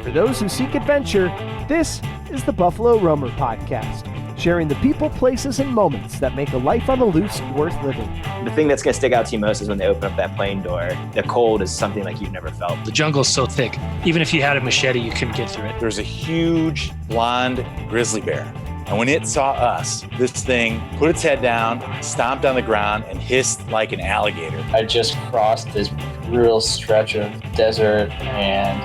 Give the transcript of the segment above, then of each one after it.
For those who seek adventure, this is the Buffalo Roamer Podcast, sharing the people, places, and moments that make a life on the loose worth living. The thing that's going to stick out to you most is when they open up that plane door. The cold is something like you've never felt. The jungle's so thick, even if you had a machete, you couldn't get through it. There's a huge blonde grizzly bear. And when it saw us, this thing put its head down, stomped on the ground, and hissed like an alligator. I just crossed this brutal stretch of desert, and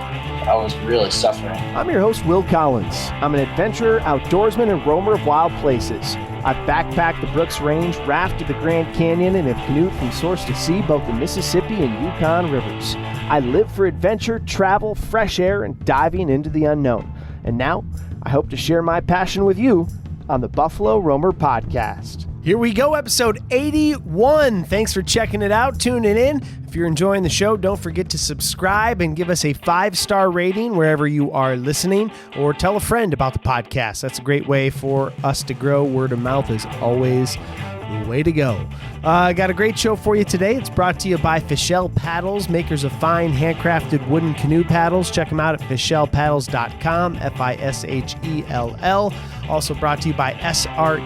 I was really suffering. I'm your host, Will Collins. I'm an adventurer, outdoorsman, and roamer of wild places. I've backpacked the Brooks Range, rafted the Grand Canyon, and have canoed from source to sea, both the Mississippi and Yukon rivers. I live for adventure, travel, fresh air, and diving into the unknown. And now, I hope to share my passion with you on the Buffalo Roamer Podcast. Here we go, episode 81. Thanks for checking it out, tuning in. If you're enjoying the show, don't forget to subscribe and give us a 5-star rating wherever you are listening, or tell a friend about the podcast. That's a great way for us to grow. Word of mouth is always the way to go. I got a great show for you today. It's brought to you by Fischel Paddles, makers of fine handcrafted wooden canoe paddles. Check them out at fischelpaddles.com, F-I-S-H-E-L-L. Also brought to you by SREgear.com.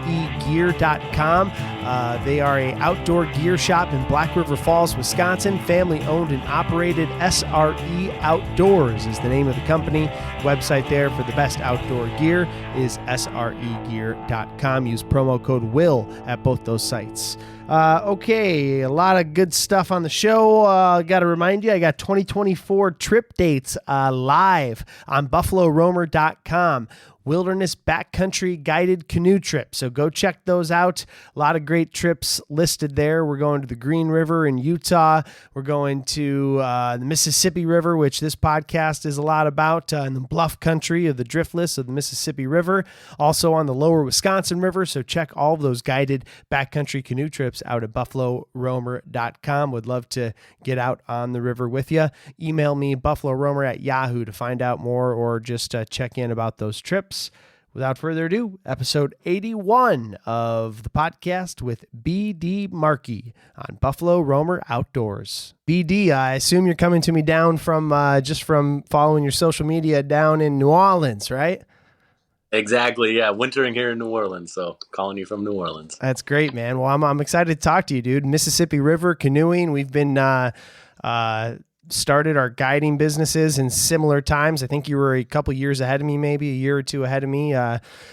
They are an outdoor gear shop in Black River Falls, Wisconsin. Family owned and operated. SRE Outdoors is the name of the company. Website there for the best outdoor gear is SREgear.com. Use promo code WILL at both those sites. Okay, a lot of good stuff on the show. Got to remind you, I got 2024 trip dates live on BuffaloRoamer.com. Wilderness backcountry guided canoe trip. So go check those out. A lot of great trips listed there. We're going to the Green River in Utah. We're going to the Mississippi River, which this podcast is a lot about, in the bluff country of the driftless of the Mississippi River. Also on the lower Wisconsin River. So check all of those guided backcountry canoe trips out at BuffaloRoamer.com. Would love to get out on the river with you. Email me, BuffaloRoamer@yahoo, to find out more, or just check in about those trips. Without further ado, episode 81 of the podcast with BD Markey on Buffalo Roamer Outdoors. BD, I assume you're coming to me down from just from following your social media down in New Orleans, right? Exactly, yeah. Wintering here in New Orleans, so calling you from New Orleans. That's great, man. Well, I'm excited to talk to you, dude. Mississippi River, canoeing. We've been started our guiding businesses in similar times. I think you were a couple years ahead of me, maybe a year or two ahead of me.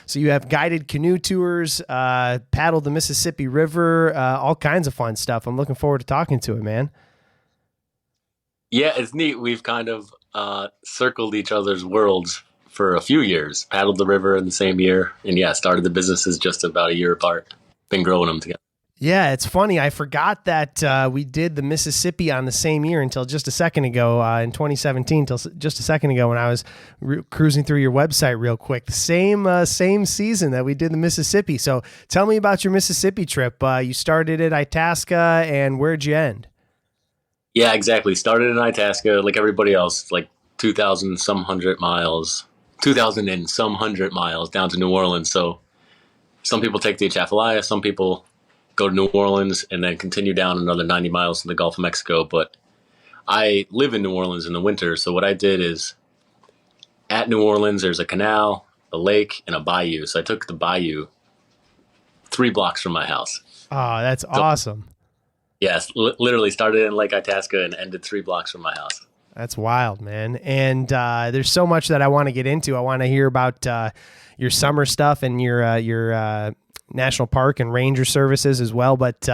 So you have guided canoe tours, paddled the Mississippi River, all kinds of fun stuff. I'm looking forward to talking to it, man. Yeah, it's neat. We've kind of circled each other's worlds for a few years. Paddled the river in the same year, and yeah, started the businesses just about a year apart. Been growing them together. Yeah, it's funny. I forgot that we did the Mississippi on the same year until just a second ago, in 2017, until just a second ago when I was cruising through your website real quick. Same season that we did the Mississippi. So tell me about your Mississippi trip. You started at Itasca, and where'd you end? Yeah, exactly. Started in Itasca like everybody else, like 2,000 and some hundred miles down to New Orleans. So some people take the Atchafalaya, some people go to New Orleans and then continue down another 90 miles to the Gulf of Mexico. But I live in New Orleans in the winter. So what I did is, at New Orleans, there's a canal, a lake, and a bayou. So I took the bayou 3 blocks from my house. Oh, that's awesome. Yes, literally started in Lake Itasca and ended 3 blocks from my house. That's wild, man. And there's so much that I want to get into. I want to hear about your summer stuff and your national park and ranger services as well, but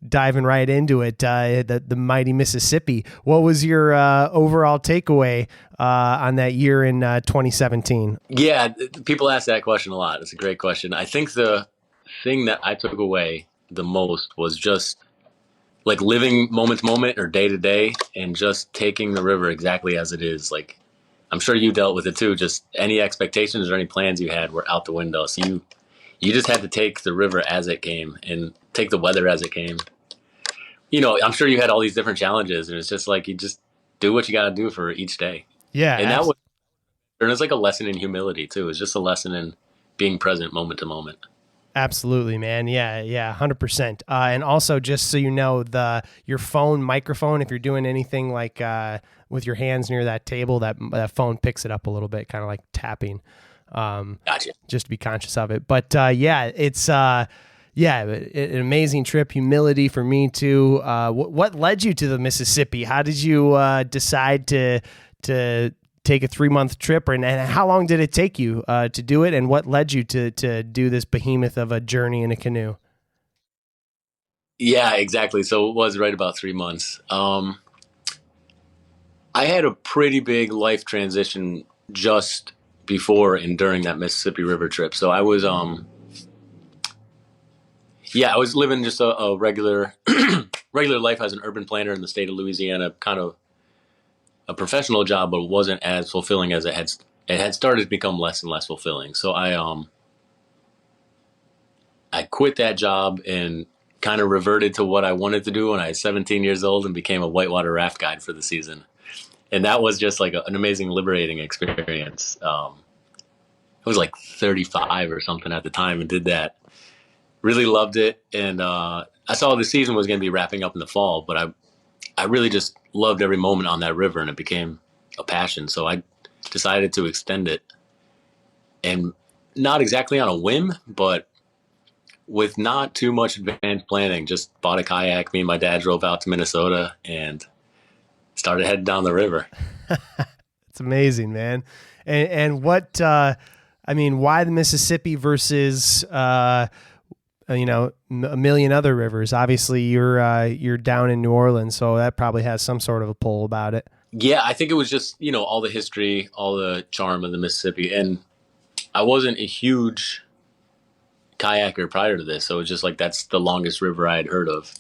diving right into it, the mighty Mississippi. What was your overall takeaway on that year in 2017? Yeah, people ask that question a lot. It's a great question. I think the thing that I took away the most was just like living moment to moment or day to day and just taking the river exactly as it is. Like, I'm sure you dealt with it too. Just any expectations or any plans you had were out the window. So you just had to take the river as it came and take the weather as it came. You know, I'm sure you had all these different challenges, and it's just like you just do what you got to do for each day. Yeah. And it was like a lesson in humility too. It's just a lesson in being present moment to moment. Absolutely, man. Yeah, 100%. And also, just so you know, your phone microphone, if you're doing anything like with your hands near that table, that phone picks it up a little bit, kind of like tapping. Gotcha. Just to be conscious of it. But it's an amazing trip. Humility for me too. What led you to the Mississippi? How did you decide to take a 3-month trip, and how long did it take you to do it, and what led you to do this behemoth of a journey in a canoe? Yeah, exactly. So it was right about 3 months. I had a pretty big life transition just before and during that Mississippi River trip. So I was I was living just a regular regular life as an urban planner in the state of Louisiana, kind of a professional job, but it wasn't as fulfilling as it had started to become less and less fulfilling. So I quit that job and kind of reverted to what I wanted to do when I was 17 years old and became a whitewater raft guide for the season. And that was just like an amazing, liberating experience. I was like 35 or something at the time and did that. Really loved it. And I saw the season was going to be wrapping up in the fall, but I really just loved every moment on that river, and it became a passion. So I decided to extend it, and not exactly on a whim, but with not too much advanced planning. Just bought a kayak. Me and my dad drove out to Minnesota and started heading down the river. It's amazing, man. And what, why the Mississippi versus, a million other rivers? Obviously you're down in New Orleans, so that probably has some sort of a pull about it. Yeah, I think it was just, all the history, all the charm of the Mississippi. And I wasn't a huge kayaker prior to this, so it was just like that's the longest river I had heard of.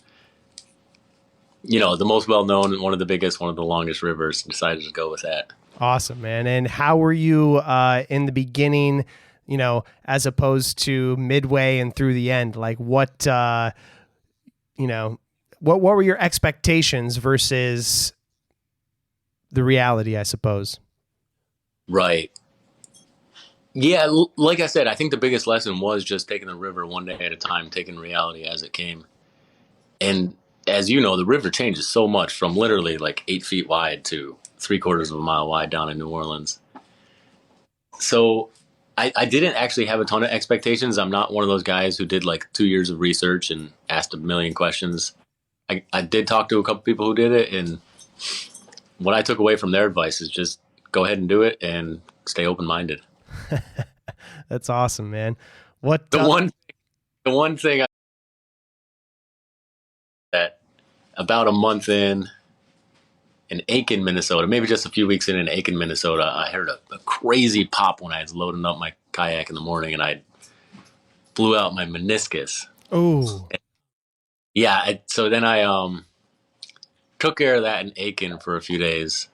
The most well-known, one of the biggest, one of the longest rivers. Decided to go with that. Awesome, man. And how were you in the beginning, as opposed to midway and through the end? Like what were your expectations versus the reality, I suppose? Right. Yeah, like I said, I think the biggest lesson was just taking the river one day at a time, taking reality as it came. And as you know, the river changes so much from literally like 8 feet wide to 3/4 of a mile wide down in New Orleans. So I didn't actually have a ton of expectations. I'm not one of those guys who did like 2 years of research and asked a million questions. I did talk to a couple people who did it, and what I took away from their advice is just go ahead and do it and stay open-minded. That's awesome, man. What the one thing that about a month in Aiken, Minnesota, maybe just a few weeks in Aiken, Minnesota, I heard a crazy pop when I was loading up my kayak in the morning, and I blew out my meniscus. Oh, yeah. So then I took care of that in Aiken for a few days,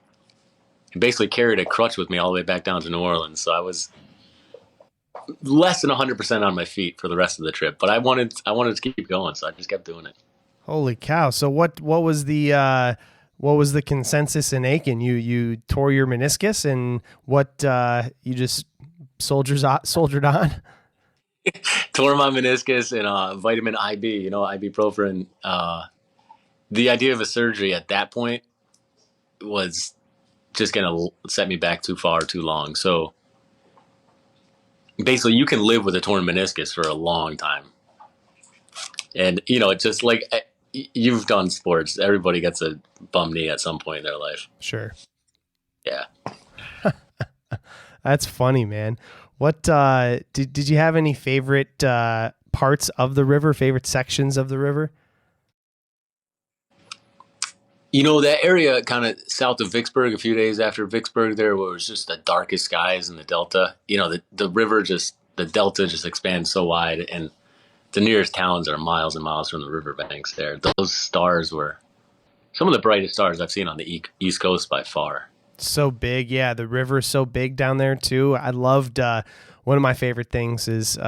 and basically carried a crutch with me all the way back down to New Orleans. So I was less than 100% on my feet for the rest of the trip, but I wanted to keep going, so I just kept doing it. Holy cow! So what was the consensus in Aiken? You tore your meniscus, and what you just soldiered on? Tore my meniscus and vitamin IB, ibuprofen. The idea of a surgery at that point was just going to set me back too far, too long. So basically, you can live with a torn meniscus for a long time. And, it's just like you've done sports. Everybody gets a bum knee at some point in their life. Sure. Yeah. That's funny, man. What did you have any favorite parts of the river, favorite sections of the river? That area kind of south of Vicksburg, a few days after Vicksburg there, where it was just the darkest skies in the Delta. The river the Delta just expands so wide, and the nearest towns are miles and miles from the riverbanks there. Those stars were some of the brightest stars I've seen on the East Coast by far. So big. Yeah, the river is so big down there too. I loved, one of my favorite things is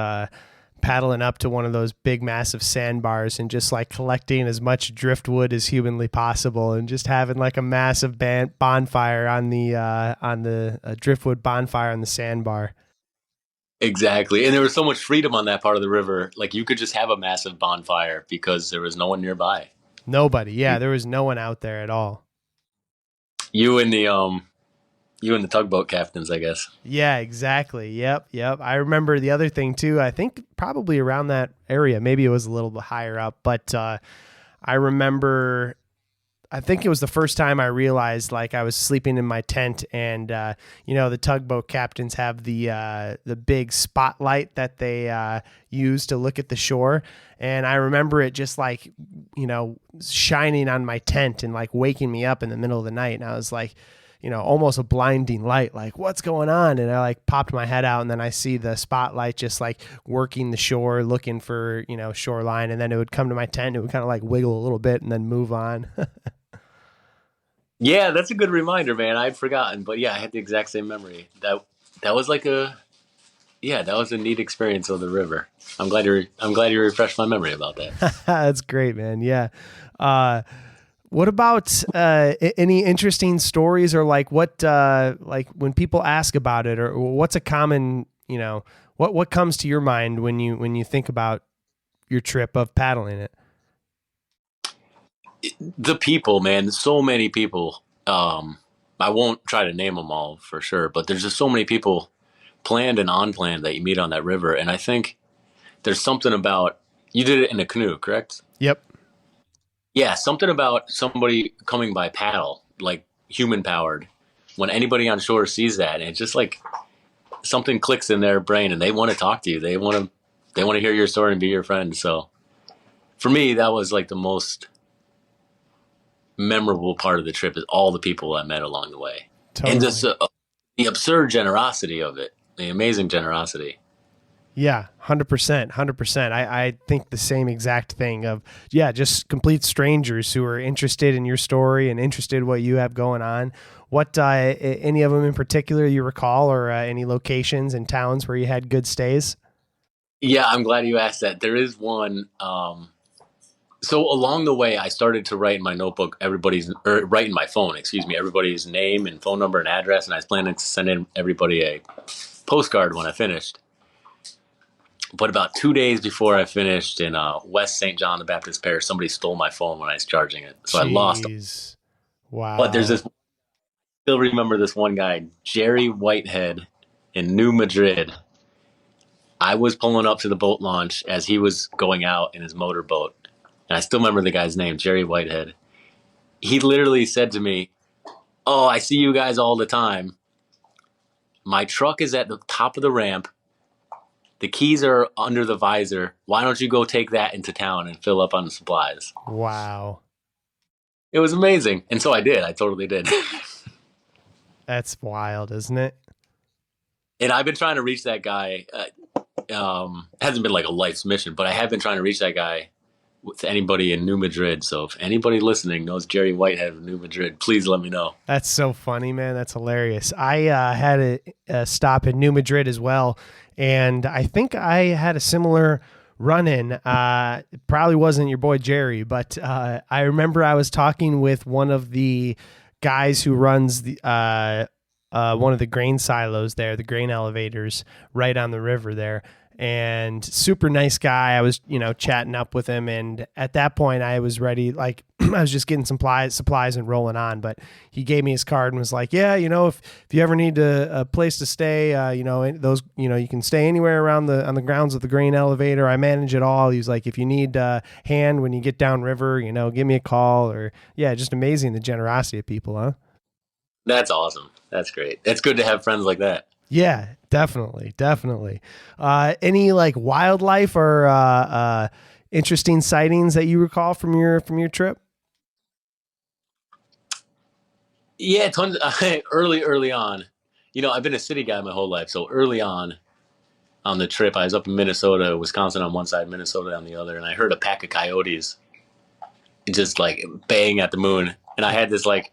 paddling up to one of those big, massive sandbars and just like collecting as much driftwood as humanly possible, and just having like a massive bonfire on the driftwood bonfire on the sandbar. Exactly. And there was so much freedom on that part of the river. Like you could just have a massive bonfire because there was no one nearby. Nobody. Yeah, there was no one out there at all. You and the tugboat captains, I guess. Yeah, exactly. Yep. I remember the other thing too. I think probably around that area, maybe it was a little bit higher up, but I remember, I think it was the first time I realized like I was sleeping in my tent, and the tugboat captains have the big spotlight that they use to look at the shore, and I remember it just like shining on my tent and like waking me up in the middle of the night, and I was like, almost a blinding light, like what's going on? And I like popped my head out, and then I see the spotlight just like working the shore, looking for, shoreline. And then it would come to my tent. It would kind of like wiggle a little bit and then move on. Yeah, that's a good reminder, man. I'd forgotten, but yeah, I had the exact same memory. That was like that was a neat experience of the river. I'm glad you refreshed my memory about that. That's great, man. Yeah. What about any interesting stories, or like what like when people ask about it, or what's a common, what comes to your mind when you think about your trip of paddling it? The people, man, so many people. I won't try to name them all for sure, but there's just so many people, planned and unplanned, that you meet on that river. And I think there's something about, you did it in a canoe, correct? Yep. Yeah, something about somebody coming by paddle, like human powered. When anybody on shore sees that, and it's just like something clicks in their brain, and they want to talk to you. They want to hear your story and be your friend. So for me, that was like the most memorable part of the trip, is all the people I met along the way. Totally. And just the absurd generosity of it, the amazing generosity. Yeah, 100%. I think the same exact thing of, just complete strangers who are interested in your story and interested in what you have going on. What, any of them in particular you recall, or any locations and towns where you had good stays? Yeah, I'm glad you asked that. There is one. So along the way, I started to write in my notebook write in my phone, everybody's name and phone number and address, and I was planning to send in everybody a postcard when I finished. But about 2 days before I finished in West St. John the Baptist Parish, somebody stole my phone when I was charging it. So I lost it. Wow. But still remember this one guy, Jerry Whitehead in New Madrid. I was pulling up to the boat launch as he was going out in his motorboat. And I still remember the guy's name, Jerry Whitehead. He literally said to me, "Oh, I see you guys all the time. My truck is at the top of the ramp. The keys are under the visor. Why don't you go take that into town and fill up on the supplies?" Wow. It was amazing. And so I did. I totally did. That's wild, isn't it? And I've been trying to reach that guy. Hasn't been like a life's mission, but I have been trying to reach that guy with anybody in New Madrid. So if anybody listening knows Jerry Whitehead of New Madrid, please let me know. That's so funny, man. That's hilarious. I had a stop in New Madrid as well, and I think I had a similar run-in. It probably wasn't your boy Jerry, but I remember I was talking with one of the guys who runs the one of the grain silos there, the grain elevators right on the river there. And super nice guy. I was, chatting up with him. And at that point I was ready. Like I was just getting some supplies and rolling on, but he gave me his card and was like, if you ever need a place to stay, you can stay anywhere on the grounds of the grain elevator. I manage it all. He's like, if you need a hand when you get downriver, give me a call. Or just amazing, the generosity of people, huh? That's awesome. That's great. It's good to have friends like that. Yeah, definitely. Any like wildlife or interesting sightings that you recall from your trip? Yeah, tons. Early on, I've been a city guy my whole life. So early on the trip, I was up in Minnesota, Wisconsin on one side, Minnesota on the other, and I heard a pack of coyotes just like baying at the moon, and I had this like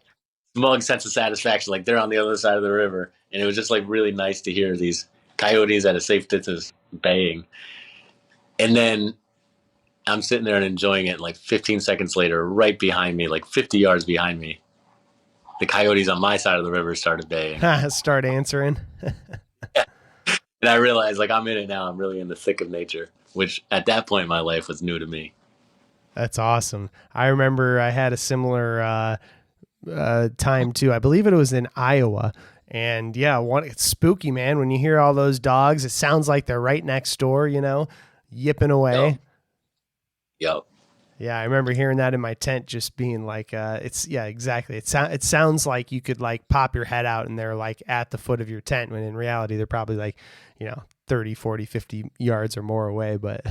smug sense of satisfaction, like they're on the other side of the river. And it was just like really nice to hear these coyotes at a safe distance baying. And then I'm sitting there and enjoying it. Like 15 seconds later, right behind me, like 50 yards behind me, the coyotes on my side of the river started baying. Start answering. Yeah. And I realized like I'm in it now. I'm really in the thick of nature, which at that point in my life was new to me. That's awesome. I remember I had a similar time too. I believe it was in Iowa. And yeah, it's spooky, man. When you hear all those dogs, it sounds like they're right next door, yipping away. Yep. Yeah, I remember hearing that in my tent, just being like, exactly. It sounds like you could like pop your head out and they're like at the foot of your tent, when in reality, they're probably like, 30, 40, 50 yards or more away. But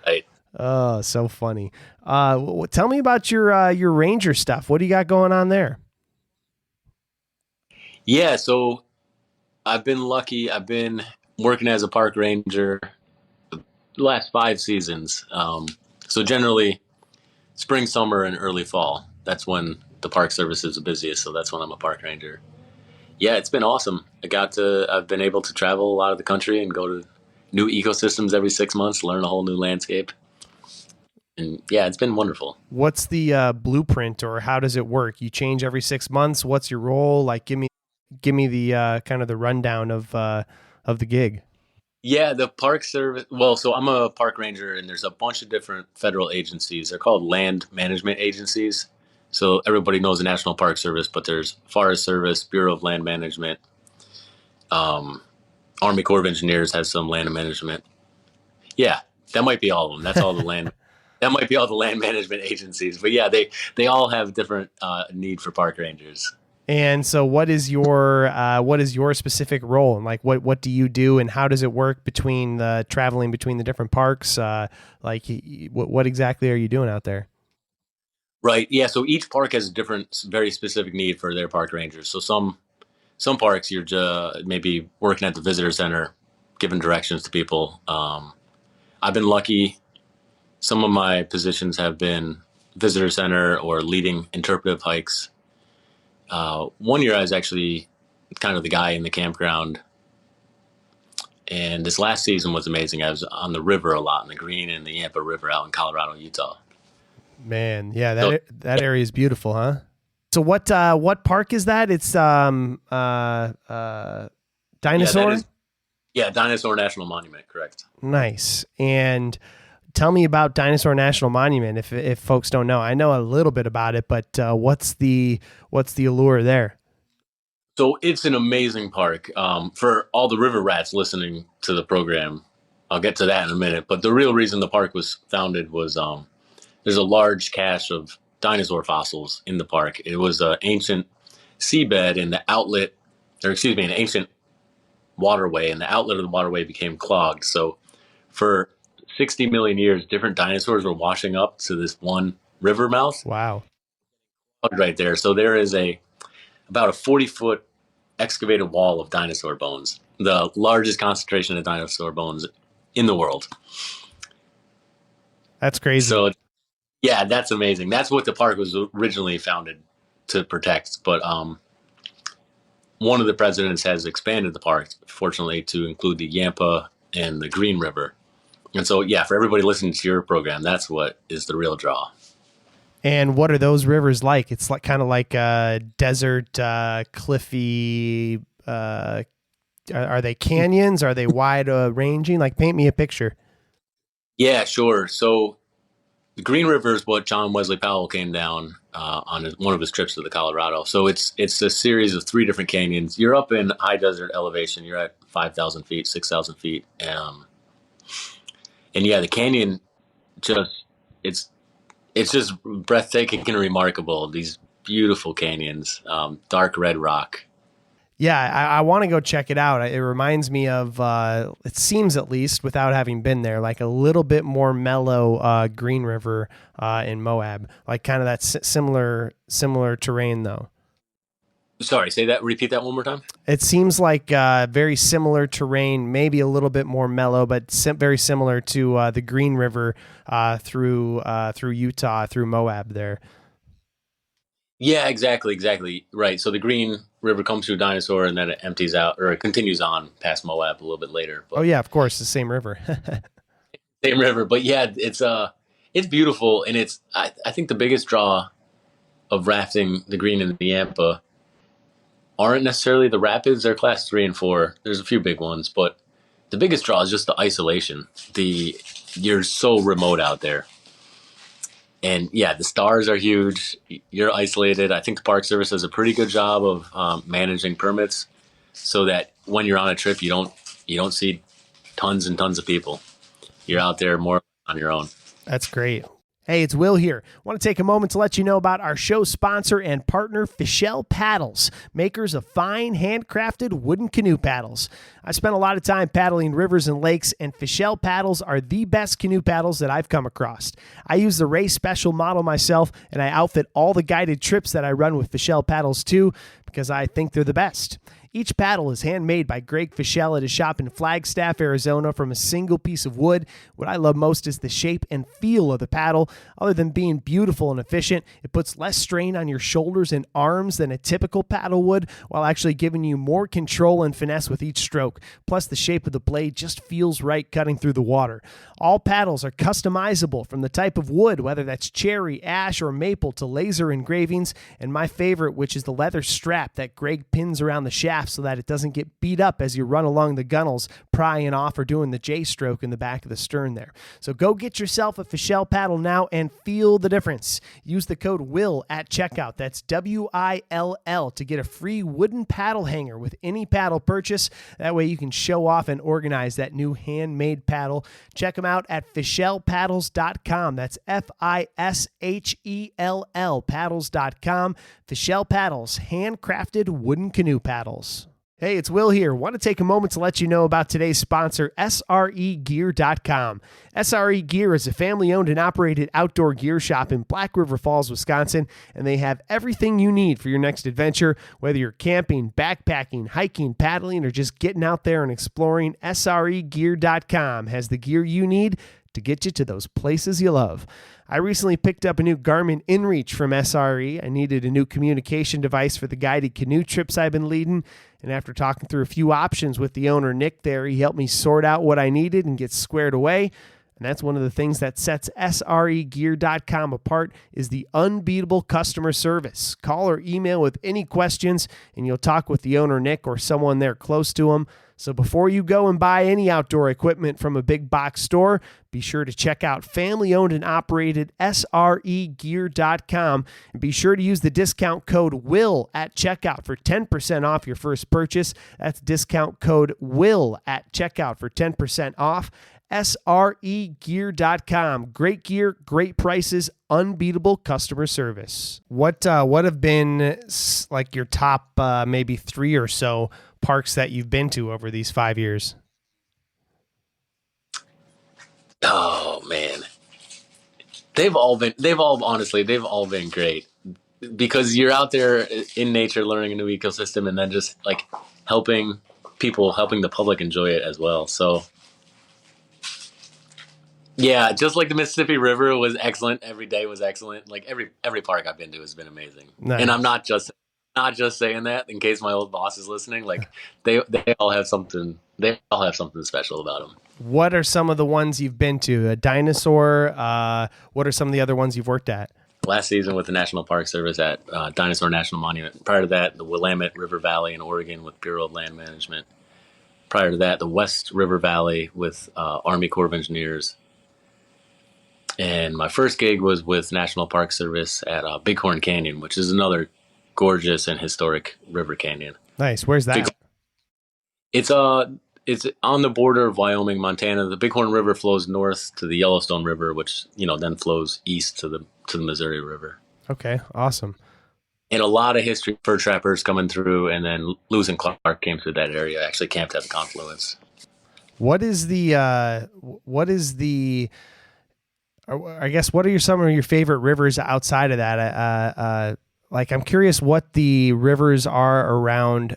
Right. oh, so funny. Tell me about your ranger stuff. What do you got going on there? Yeah, so I've been lucky. I've been working as a park ranger the last 5 seasons. So generally, spring, summer, and early fall. That's when the park service is the busiest. So that's when I'm a park ranger. Yeah, it's been awesome. I've been able to travel a lot of the country and go to new ecosystems every 6 months, learn a whole new landscape. And yeah, it's been wonderful. What's the blueprint, or how does it work? You change every 6 months. What's your role? Like, give me the kind of the rundown of the gig. Yeah, the park service. Well, so I'm a park ranger, and there's a bunch of different federal agencies. They're called land management agencies. So everybody knows the National Park Service, but there's Forest Service, Bureau of Land Management, Army Corps of Engineers has some land management. Yeah, that might be all of them. That's all the land. That might be all the land management agencies. But yeah, they all have different need for park rangers. And so what is your specific role, and like what do you do, and how does it work between the traveling between the different parks? What exactly are you doing out there? Right. Yeah. So each park has a different, very specific need for their park rangers. So some parks you're just maybe working at the visitor center, giving directions to people. I've been lucky. Some of my positions have been visitor center or leading interpretive hikes. One year I was actually kind of the guy in the campground. And this last season was amazing. I was on the river a lot, in the Green and the Yampa River out in Colorado, Utah. Man, yeah, that area is beautiful, huh? So what park is that? It's Dinosaur? Yeah, Dinosaur National Monument, correct. Nice. And tell me about Dinosaur National Monument, if folks don't know. I know a little bit about it, but what's the allure there? So it's an amazing park. For all the river rats listening to the program, I'll get to that in a minute. But the real reason the park was founded was there's a large cache of dinosaur fossils in the park. It was an ancient seabed, and an ancient waterway, and the outlet of the waterway became clogged. So for 60 million years, different dinosaurs were washing up to this one river mouth. Wow. Right there. So there is about a 40-foot excavated wall of dinosaur bones, the largest concentration of dinosaur bones in the world. That's crazy. So yeah, that's amazing. That's what the park was originally founded to protect. But one of the presidents has expanded the park, fortunately, to include the Yampa and the Green River. And so, yeah, for everybody listening to your program, that's what is the real draw. And what are those rivers like? It's like kind of like desert, cliffy. Are they canyons? Are they wide ranging? Like, paint me a picture. Yeah, sure. So the Green River is what John Wesley Powell came down on one of his trips to the Colorado. So it's a series of 3 different canyons. You're up in high desert elevation. You're at 5,000 feet, 6,000 feet. And yeah, the canyon it's just breathtaking and remarkable. These beautiful canyons, dark red rock. Yeah, I want to go check it out. It reminds me of, it seems at least, without having been there, like a little bit more mellow Green River in Moab, like kind of that similar terrain though. Sorry, repeat that one more time. It seems like very similar terrain, maybe a little bit more mellow, but very similar to the Green River through Utah, through Moab there. Yeah, exactly. Right. So the Green River comes through Dinosaur and then it empties out, or it continues on past Moab a little bit later. But oh yeah, of course, the same river. Same river, but yeah, it's beautiful, and I think the biggest draw of rafting the Green and the Yampa aren't necessarily the rapids. They're class 3 and 4. There's a few big ones, but the biggest draw is just the isolation. You're so remote out there. And yeah, the stars are huge. You're isolated. I think the Park Service does a pretty good job of managing permits so that when you're on a trip, you don't see tons and tons of people. You're out there more on your own. That's great. Hey, it's Will here. I want to take a moment to let you know about our show sponsor and partner, Fischel Paddles, makers of fine, handcrafted wooden canoe paddles. I spent a lot of time paddling rivers and lakes, and Fischel paddles are the best canoe paddles that I've come across. I use the Ray Special model myself, and I outfit all the guided trips that I run with Fischel paddles too, because I think they're the best. Each paddle is handmade by Greg Fischel at his shop in Flagstaff, Arizona, from a single piece of wood. What I love most is the shape and feel of the paddle. Other than being beautiful and efficient, it puts less strain on your shoulders and arms than a typical paddle would, while actually giving you more control and finesse with each stroke. Plus, the shape of the blade just feels right cutting through the water. All paddles are customizable from the type of wood, whether that's cherry, ash, or maple, to laser engravings, and my favorite, which is the leather strap that Greg pins around the shaft so that it doesn't get beat up as you run along the gunnels, prying off or doing the J-stroke in the back of the stern there. So go get yourself a Fischel paddle now and feel the difference. Use the code WILL at checkout. That's WILL to get a free wooden paddle hanger with any paddle purchase. That way you can show off and organize that new handmade paddle. Check them out at FischelPaddles.com. That's FISHELL paddles.com. Fischel Paddles, handcrafted wooden canoe paddles. Hey, it's Will here. Want to take a moment to let you know about today's sponsor, SREgear.com. SRE Gear is a family-owned and operated outdoor gear shop in Black River Falls, Wisconsin, and they have everything you need for your next adventure. Whether you're camping, backpacking, hiking, paddling, or just getting out there and exploring, SREgear.com has the gear you need to get you to those places you love. I recently picked up a new Garmin InReach from SRE. I needed a new communication device for the guided canoe trips I've been leading, and after talking through a few options with the owner, Nick, there, he helped me sort out what I needed and get squared away. And that's one of the things that sets SREgear.com apart is the unbeatable customer service. Call or email with any questions, and you'll talk with the owner, Nick, or someone there close to him. So before you go and buy any outdoor equipment from a big box store, be sure to check out family-owned and operated SREgear.com, and be sure to use the discount code WILL at checkout for 10% off your first purchase. That's discount code WILL at checkout for 10% off. SREgear.com. Great gear, great prices, unbeatable customer service. What have been like your top maybe 3 or so parks that you've been to over these 5 years? Oh man, they've all been great because you're out there in nature learning a new ecosystem, and then just like helping the public enjoy it as well. So yeah, just like the Mississippi River was excellent. Every day was excellent. Like every park I've been to has been amazing. Nice. And I'm not just saying that in case my old boss is listening. Like they all have something. They all have something special about them. What are some of the ones you've been to? A Dinosaur. What are some of the other ones you've worked at? Last season with the National Park Service at Dinosaur National Monument. Prior to that, the Willamette River Valley in Oregon with Bureau of Land Management. Prior to that, the West River Valley with Army Corps of Engineers. And my first gig was with National Park Service at Bighorn Canyon, which is another gorgeous and historic river canyon. Nice. Where's that? It's on the border of Wyoming, Montana. The Bighorn River flows north to the Yellowstone River, which then flows east to the Missouri River. Okay, awesome. And a lot of history, fur trappers coming through, and then Lewis and Clark came through that area. I actually camped at the confluence. What are some of your favorite rivers outside of that? I'm curious what the rivers are around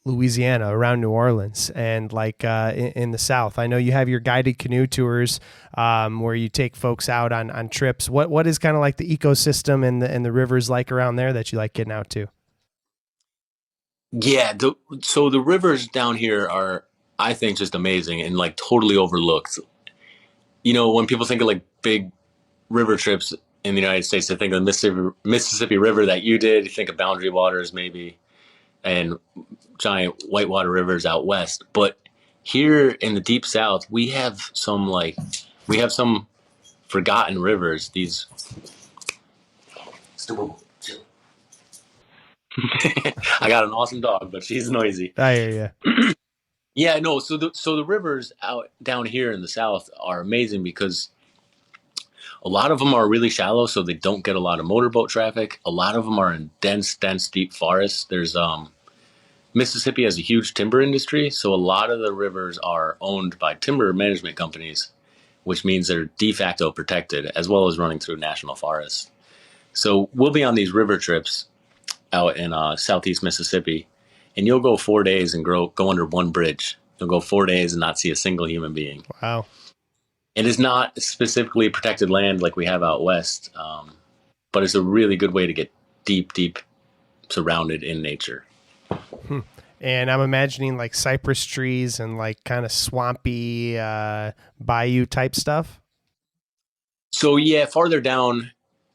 Louisiana, around New Orleans, and in the South. I know you have your guided canoe tours where you take folks out on trips. What is kind of like the ecosystem and the rivers like around there that you like getting out to? Yeah, so the rivers down here are, I think, just amazing and like totally overlooked. When people think of like big river trips in the United States, they think of the Mississippi River that you did. You think of Boundary Waters, maybe. and giant whitewater rivers out west. But here in the deep south, we have some forgotten rivers. These I got an awesome dog, but she's noisy. I hear you. Yeah, no. So the rivers out down here in the south are amazing because a lot of them are really shallow, so they don't get a lot of motorboat traffic. A lot of them are in dense, deep forests. There's Mississippi has a huge timber industry, so a lot of the rivers are owned by timber management companies, which means they're de facto protected, as well as running through national forests. So we'll be on these river trips out in southeast Mississippi, and you'll go 4 days and go under one bridge. You'll go 4 days and not see a single human being. Wow. It is not specifically protected land like we have out west, but it's a really good way to get deep surrounded in nature. And I'm imagining like cypress trees and like kind of swampy bayou type stuff. So yeah, farther down,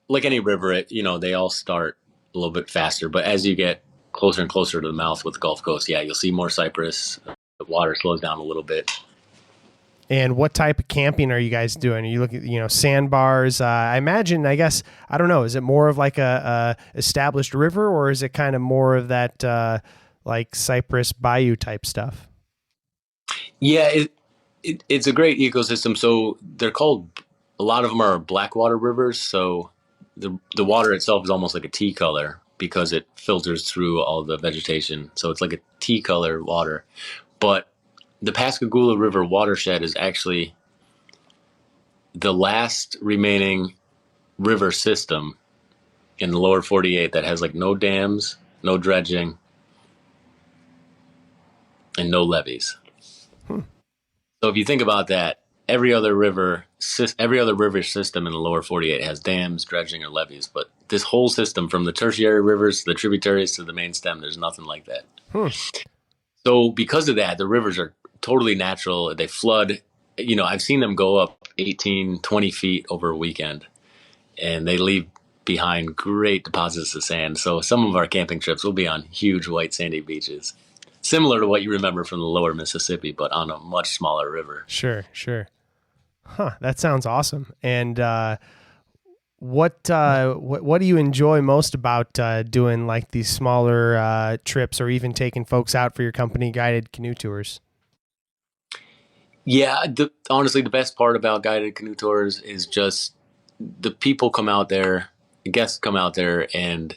like any river, they all start a little bit faster. But as you get closer and closer to the mouth with the Gulf Coast, yeah, you'll see more cypress. The water slows down a little bit. And what type of camping are you guys doing? Are you looking at, sandbars? I imagine, I guess, I don't know. Is it more of like a established river, or is it kind of more of that like cypress bayou type stuff? Yeah, it's a great ecosystem. So they're called, a lot of them are blackwater rivers. So the water itself is almost like a tea color because it filters through all the vegetation. So it's like a tea color water. But the Pascagoula River watershed is actually the last remaining river system in the lower 48 that has like no dams, no dredging, and no levees. So if you think about that, every other river system in the lower 48 has dams, dredging, or levees. But this whole system, from the tertiary rivers, the tributaries to the main stem, there's nothing like that. So because of that, the rivers are totally natural. They flood. I've seen them go up 18, 20 feet over a weekend, and they leave behind great deposits of sand. So some of our camping trips will be on huge white sandy beaches, similar to what you remember from the lower Mississippi, but on a much smaller river. Sure. Huh, that sounds awesome. And what do you enjoy most about doing like these smaller trips, or even taking folks out for your company guided canoe tours? Yeah, honestly, the best part about guided canoe tours is just the people come out there, the guests come out there, and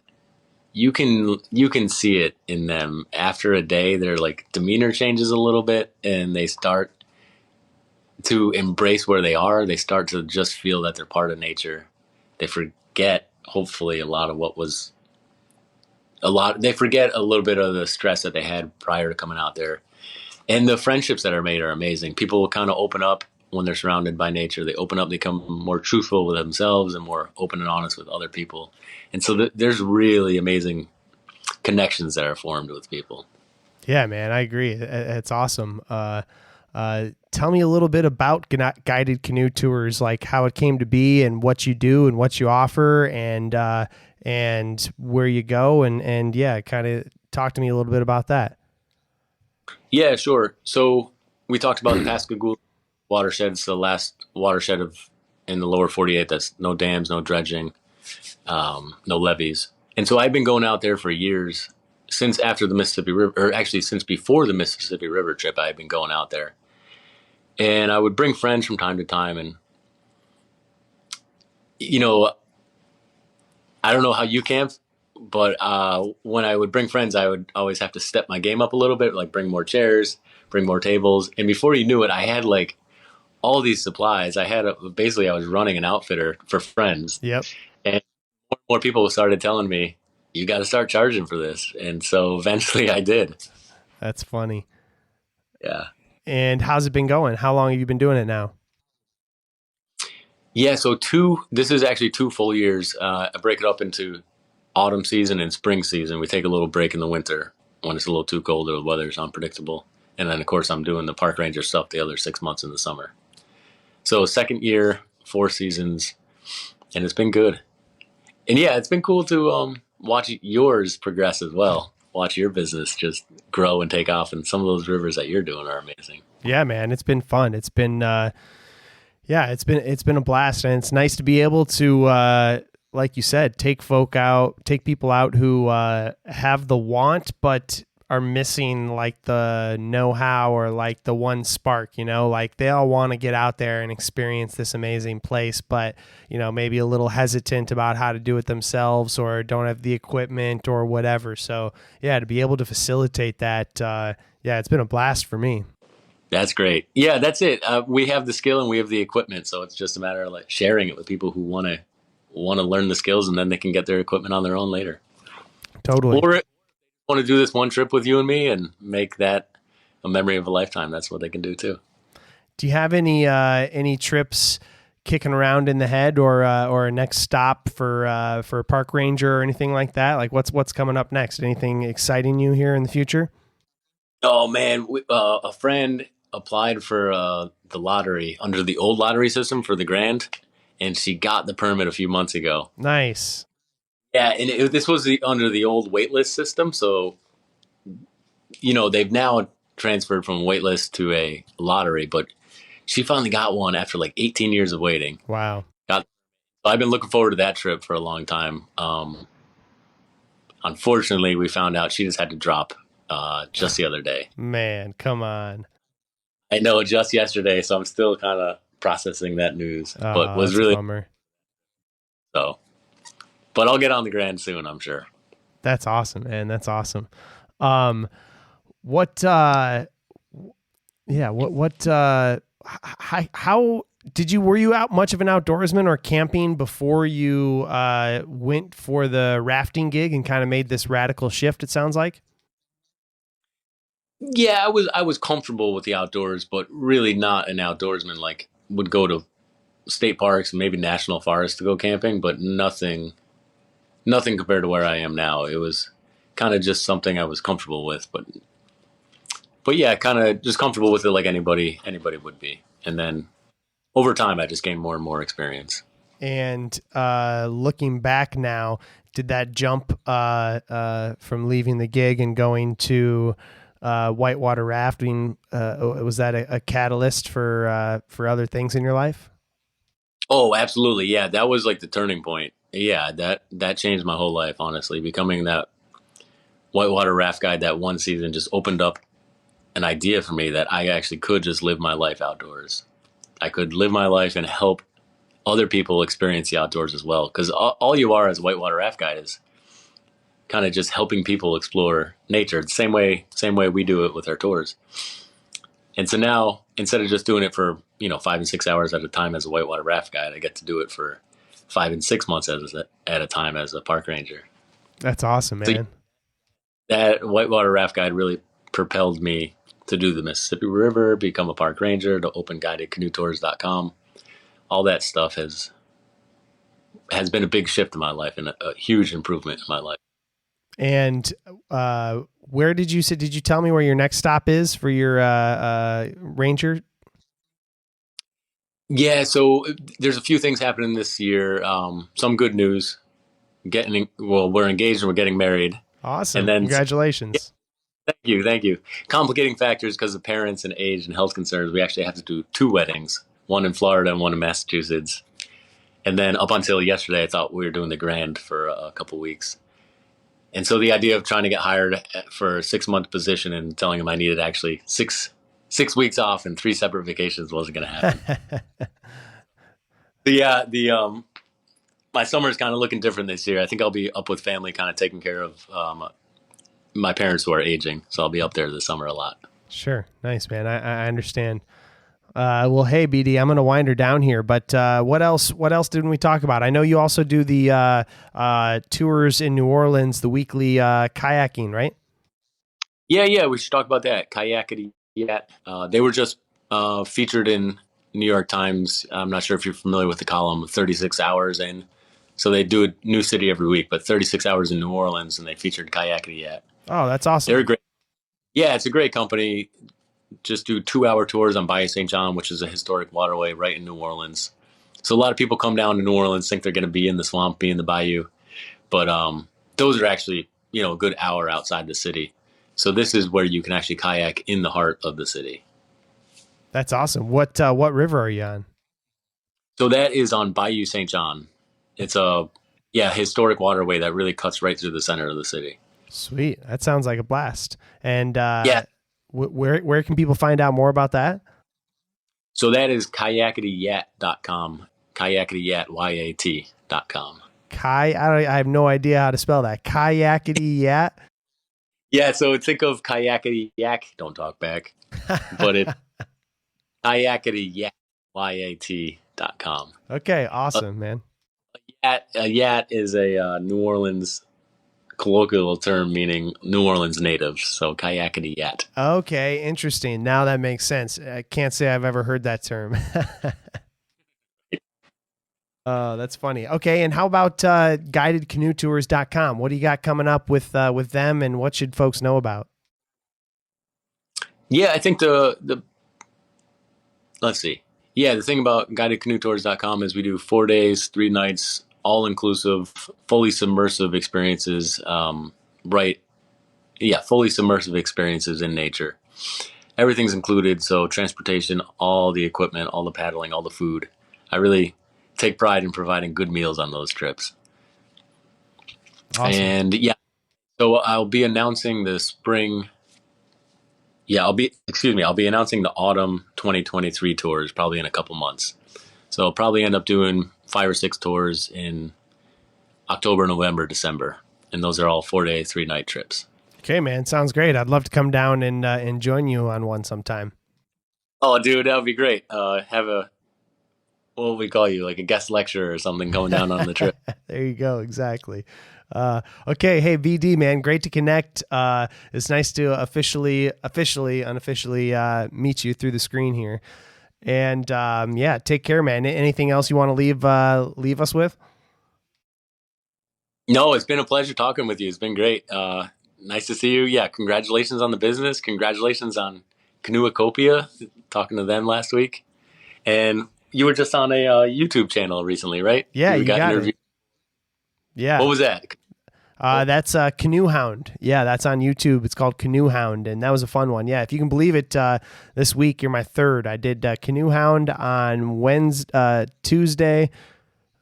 you can see it in them. After a day, their like demeanor changes a little bit, and they start to embrace where they are. They start to just feel that they're part of nature. They forget, hopefully, they forget a little bit of the stress that they had prior to coming out there. And the friendships that are made are amazing. People will kind of open up when they're surrounded by nature. They open up, they become more truthful with themselves and more open and honest with other people. And so there's really amazing connections that are formed with people. Yeah, man, I agree. It's awesome. Tell me a little bit about guided canoe tours, like how it came to be and what you do and what you offer, and where you go, and yeah, kind of talk to me a little bit about that. Yeah, sure. So we talked about the Pascagoula watershed. It's the last watershed in the lower 48 that's no dams, no dredging, no levees. And so I've been going out there for years, since after the Mississippi River, or actually since before the Mississippi River trip, I've been going out there. And I would bring friends from time to time. And, I don't know how you camp, but when I would bring friends, I would always have to step my game up a little bit, like bring more chairs, bring more tables. And before you knew it, I had like all these supplies. I was running an outfitter for friends. Yep. And more people started telling me, you got to start charging for this. And so eventually I did. That's funny. Yeah. And how's it been going? How long have you been doing it now? Yeah, so this is actually 2 full years. I break it up into autumn season and spring season. We take a little break in the winter when it's a little too cold or the weather's unpredictable. And then, of course, I'm doing the park ranger stuff the other 6 months in the summer. So 2nd year, 4 seasons, and it's been good. And yeah, it's been cool to watch yours progress as well. watch your business just grow and take off. And some of those rivers that you're doing are amazing. Yeah, man, it's been fun. It's been, it's been a blast, and it's nice to be able to, like you said, take people out who have the want, but are missing like the know-how or like the one spark, like they all want to get out there and experience this amazing place, but maybe a little hesitant about how to do it themselves or don't have the equipment or whatever. So yeah, to be able to facilitate that, it's been a blast for me. That's great. Yeah, that's it. We have the skill and we have the equipment, so it's just a matter of like sharing it with people who want to learn the skills, and then they can get their equipment on their own later. Totally. Or want to do this one trip with you and me and make that a memory of a lifetime. That's what they can do too. Do you have any trips kicking around in the head, or a next stop for a park ranger or anything like that? Like what's coming up next? Anything exciting you here in the future? Oh man, a friend applied for the lottery under the old lottery system for the Grand, and she got the permit a few months ago. Nice. Yeah, and this was under the old waitlist system, so they've now transferred from waitlist to a lottery, but she finally got one after like 18 years of waiting. Wow. I've been looking forward to that trip for a long time. Unfortunately, we found out she just had to drop just the other day. Man, come on. I know, just yesterday, so I'm still kind of processing that news, but was really bummer. So. But I'll get on the Grand soon, I'm sure. That's awesome, man. That's awesome. How were you out much of an outdoorsman or camping before you went for the rafting gig and kind of made this radical shift, it sounds like? Yeah, I was comfortable with the outdoors, but really not an outdoorsman. Like, would go to state parks and maybe national forests to go camping, but nothing compared to where I am now. It was kind of just something I was comfortable with, but yeah, kind of just comfortable with it like anybody would be. And then over time, I just gained more and more experience. And looking back now, did that jump from leaving the gig and going to whitewater rafting, was that a catalyst for other things in your life? Oh, absolutely. Yeah, that was like the turning point. Yeah, that changed my whole life, honestly. Becoming that whitewater raft guide that one season just opened up an idea for me that I actually could just live my life outdoors. I could live my life and help other people experience the outdoors as well. Because all you are as a whitewater raft guide is kind of just helping people explore nature the same way we do it with our tours. And so now, instead of just doing it for 5 and 6 hours at a time as a whitewater raft guide, I get to do it for 5 and 6 months at a time as a park ranger. That's awesome, man. So that whitewater raft guide really propelled me to do the Mississippi River, become a park ranger, to open guidedcanoetours.com. All that stuff has been a big shift in my life and a huge improvement in my life. And where did you tell me where your next stop is for your ranger? Yeah, so there's a few things happening this year. Some good news. We're engaged and we're getting married. Awesome. And then, congratulations. Yeah, thank you. Complicating factors because of parents and age and health concerns. We actually have to do 2 weddings, one in Florida and one in Massachusetts. And then up until yesterday, I thought we were doing the Grand for a couple weeks. And so the idea of trying to get hired for a 6-month position and telling them I needed actually six weeks off and 3 separate vacations wasn't going to happen. But yeah, my summer is kind of looking different this year. I think I'll be up with family, kind of taking care of my parents who are aging. So I'll be up there this summer a lot. Sure. Nice, man. I understand. Well, hey, BD, I'm going to wind her down here, but what else didn't we talk about? I know you also do the tours in New Orleans, the weekly kayaking, right? Yeah, we should talk about that. Kayakity. Yeah, they were just featured in New York Times. I'm not sure if you're familiar with the column 36 Hours in. So they do a new city every week, but 36 Hours in New Orleans, and they featured Kayakity Yet. Oh, that's awesome. They're great. Yeah, it's a great company. Just do 2-hour tours on Bayou St. John, which is a historic waterway right in New Orleans. So a lot of people come down to New Orleans, think they're going to be in the swamp, be in the bayou. But those are actually a good hour outside the city. So this is where you can actually kayak in the heart of the city. That's awesome. What river are you on? So that is on Bayou St. John. It's a historic waterway that really cuts right through the center of the city. Sweet. That sounds like a blast. And Yeah. where can people find out more about that? So that is kayakityyat.com. Kayakityyat, YAT.com. I have no idea how to spell that. Kayakity Yat. Yeah, so think of Kayakity Yak, don't talk back, but it's Kayakity Yak, YAT.com. Okay, awesome, man. A yat is a New Orleans colloquial term meaning New Orleans native, so Kayakity Yat. Okay, interesting. Now that makes sense. I can't say I've ever heard that term. That's funny. Okay, and how about guidedcanoetours.com? What do you got coming up with them, and what should folks know about? Yeah, I think the let's see. Yeah, the thing about guidedcanoetours.com is we do 4 days, 3 nights, all inclusive, fully submersive experiences. Fully submersive experiences in nature. Everything's included, so transportation, all the equipment, all the paddling, all the food. I really take pride in providing good meals on those trips. Awesome. And so I'll be announcing the spring. Yeah, I'll be announcing the autumn 2023 tours probably in a couple months. So I'll probably end up doing 5 or 6 tours in October, November, December. And those are all 4-day, 3-night trips. Okay, man. Sounds great. I'd love to come down and join you on one sometime. Oh, dude, that would be great. What would we call you? Like a guest lecturer or something going down on the trip. There you go. Exactly. Okay. Hey, BD, man, great to connect. It's nice to unofficially meet you through the screen here. And take care, man. Anything else you want to leave us with? No, it's been a pleasure talking with you. It's been great. Nice to see you. Yeah. Congratulations on the business. Congratulations on Canoeicopia, talking to them last week. And you were just on a YouTube channel recently, right? Yeah, you got it. Yeah. What was that? That's Canoe Hound. Yeah, that's on YouTube. It's called Canoe Hound, and that was a fun one. Yeah, if you can believe it, this week you're my third. I did Canoe Hound on Tuesday.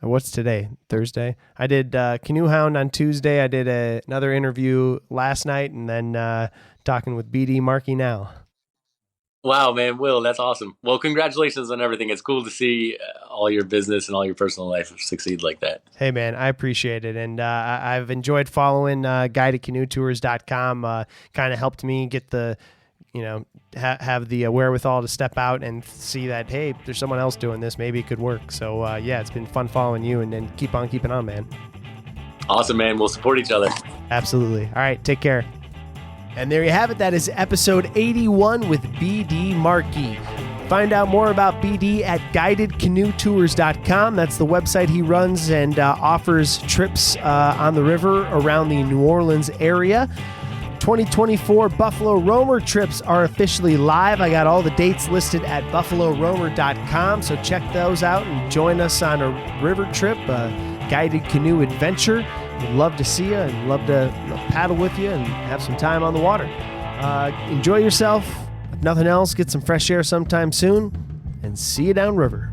What's today? Thursday. I did Canoe Hound on Tuesday. I did another interview last night, and then talking with BD Markey now. Wow, man, Will, that's awesome. Well, congratulations on everything. It's cool to see all your business and all your personal life succeed like that. Hey, man, I appreciate it. And I've enjoyed following guidedcanoetours.com. Kind of helped me get the, have the wherewithal to step out and see that, hey, there's someone else doing this. Maybe it could work. So, it's been fun following you, and then keep on keeping on, man. Awesome, man. We'll support each other. Absolutely. All right, take care. And there you have it. That is episode 81 with BD Markey. Find out more about BD at guidedcanoetours.com. That's the website he runs and offers trips on the river around the New Orleans area. 2024 Buffalo Roamer trips are officially live. I got all the dates listed at buffaloroamer.com, so check those out and join us on a river trip, a guided canoe adventure. We'd love to see you and love to paddle with you and have some time on the water. Enjoy yourself. If nothing else, get some fresh air sometime soon, and see you downriver.